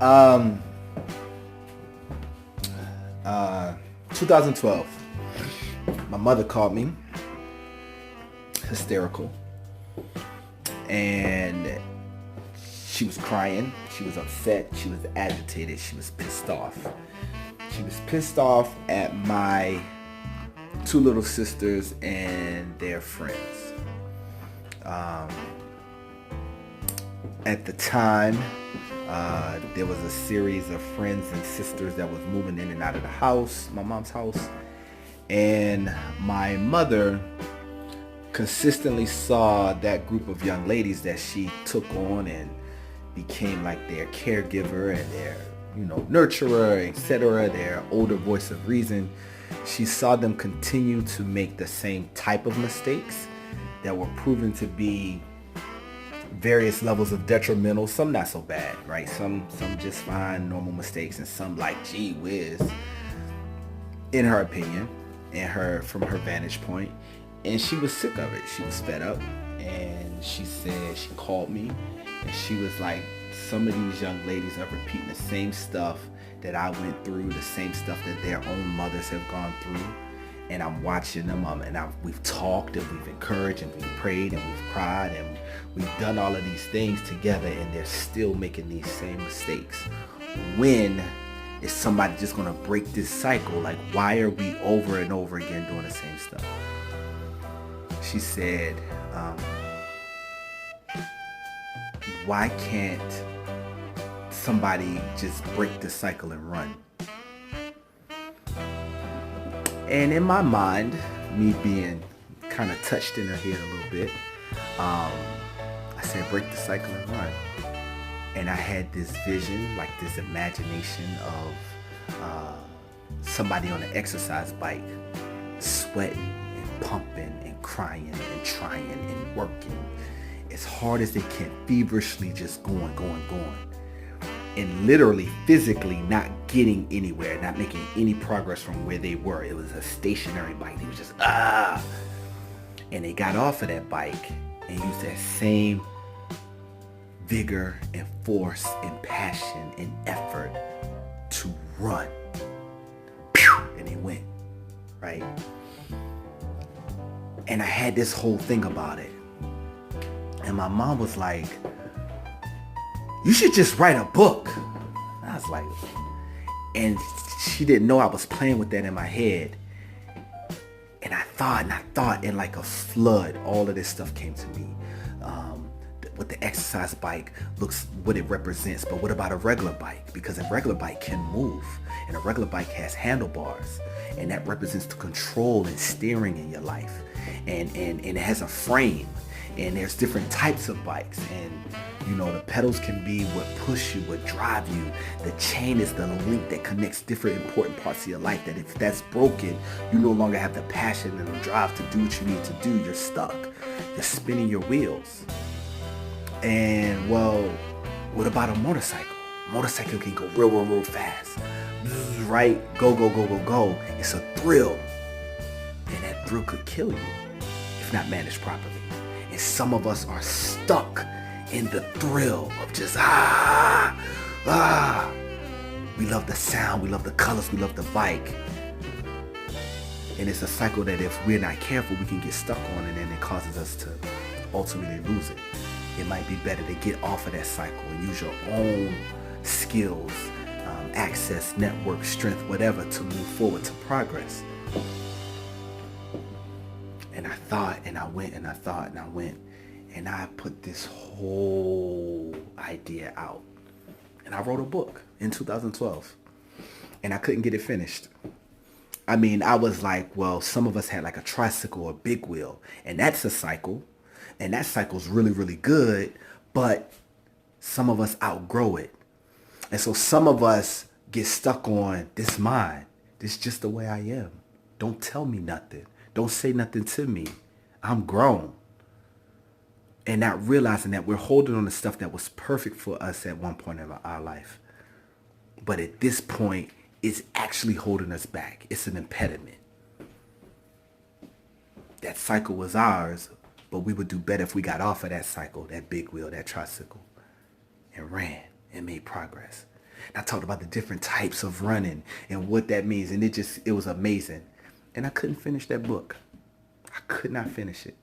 Um, 2012. My mother called me, hysterical, and she was crying. She was upset. She was agitated. She was pissed off. She was pissed off at my two little sisters and their friends. At the time, there was a series of friends and sisters that was moving in and out of the house, my mom's house. And my mother consistently saw that group of young ladies that she took on and became like their caregiver and their, nurturer, etc., their older voice of reason. She saw them continue to make the same type of mistakes that were proven to be various levels of detrimental, some not so bad, right? Some just fine, normal mistakes, and some like, gee whiz, in her opinion, from her vantage point. And she was sick of it. She was fed up. And she called me, and she was like, some of these young ladies are repeating the same stuff that I went through, the same stuff that their own mothers have gone through. And I'm watching them, we've talked, and we've encouraged, and we've prayed, and we've cried, and we've done all of these things together, and they're still making these same mistakes. When is somebody just going to break this cycle? Like, why are we over and over again doing the same stuff? She said, why can't somebody just break the cycle and run? And in my mind, me being kind of touched in her head a little bit, I said, break the cycle and run. And I had this vision, like this imagination of somebody on an exercise bike, sweating and pumping and crying and trying and working as hard as they can, feverishly just going. And literally, physically not getting anywhere, not making any progress from where they were. It was a stationary bike. They was just, And they got off of that bike and used that same vigor and force and passion and effort to run. And they went, right? And I had this whole thing about it. And my mom was like, you should just write a book. And I was like, and she didn't know I was playing with that in my head. And I thought, and like a flood, all of this stuff came to me. What the exercise bike looks, what it represents, but what about a regular bike? Because a regular bike can move, and a regular bike has handlebars, and that represents the control and steering in your life. And it has a frame, and there's different types of bikes, and the pedals can be what push you, what drive you. The chain is the link that connects different important parts of your life, that if that's broken, you no longer have the passion and the drive to do what you need to do. You're stuck. You're spinning your wheels. And, well, what about a motorcycle? Motorcycle can go real fast. Right? Go. It's a thrill. And that thrill could kill you if not managed properly. And some of us are stuck in the thrill of just, We love the sound, we love the colors, we love the bike. And it's a cycle that if we're not careful, we can get stuck on, and then it causes us to ultimately lose it. It might be better to get off of that cycle and use your own skills, access, network, strength, whatever, to move forward to progress. And I thought, and I went, and I thought, and I went, and I put this whole idea out. And I wrote a book in 2012. And I couldn't get it finished. I mean, I was like, well, some of us had like a tricycle or big wheel. And that's a cycle. And that cycle's really, really good. But some of us outgrow it. And so some of us get stuck on, this mine. This just the way I am. Don't tell me nothing. Don't say nothing to me. I'm grown. And not realizing that we're holding on to stuff that was perfect for us at one point in our life. But at this point, it's actually holding us back. It's an impediment. That cycle was ours, but we would do better if we got off of that cycle, that big wheel, that tricycle, and ran and made progress. And I talked about the different types of running and what that means. And it was amazing. And I couldn't finish that book. I could not finish it.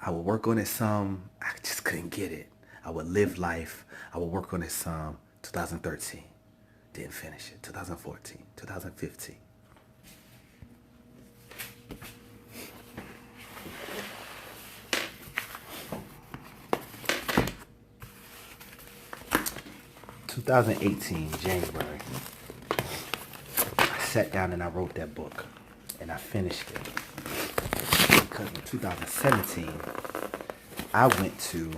I would work on it some. I just couldn't get it. I would live life. I would work on it some. 2013. Didn't finish it. 2014. 2015. January, I sat down and I wrote that book and I finished it. Because in 2017, I went to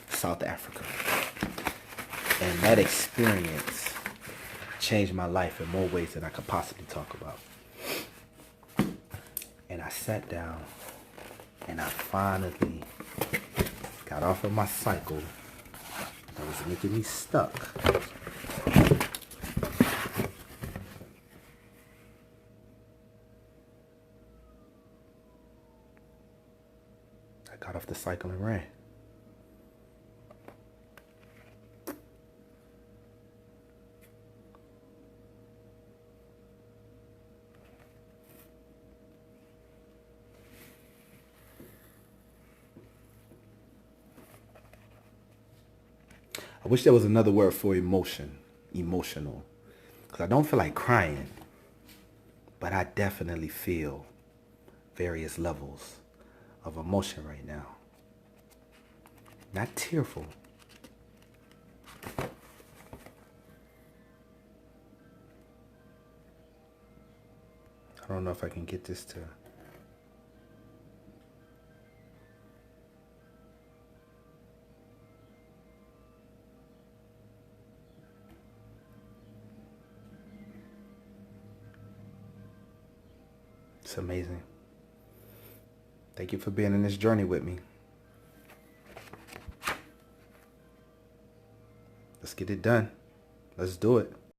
South Africa. And that experience changed my life in more ways than I could possibly talk about. And I sat down and I finally got off of my cycle that was making me stuck. I got off the cycle and ran. I wish there was another word for emotional. Because I don't feel like crying, but I definitely feel various levels of emotion right now. Not tearful. I don't know if I can get this to... It's amazing. Thank you for being in this journey with me. Let's get it done. Let's do it.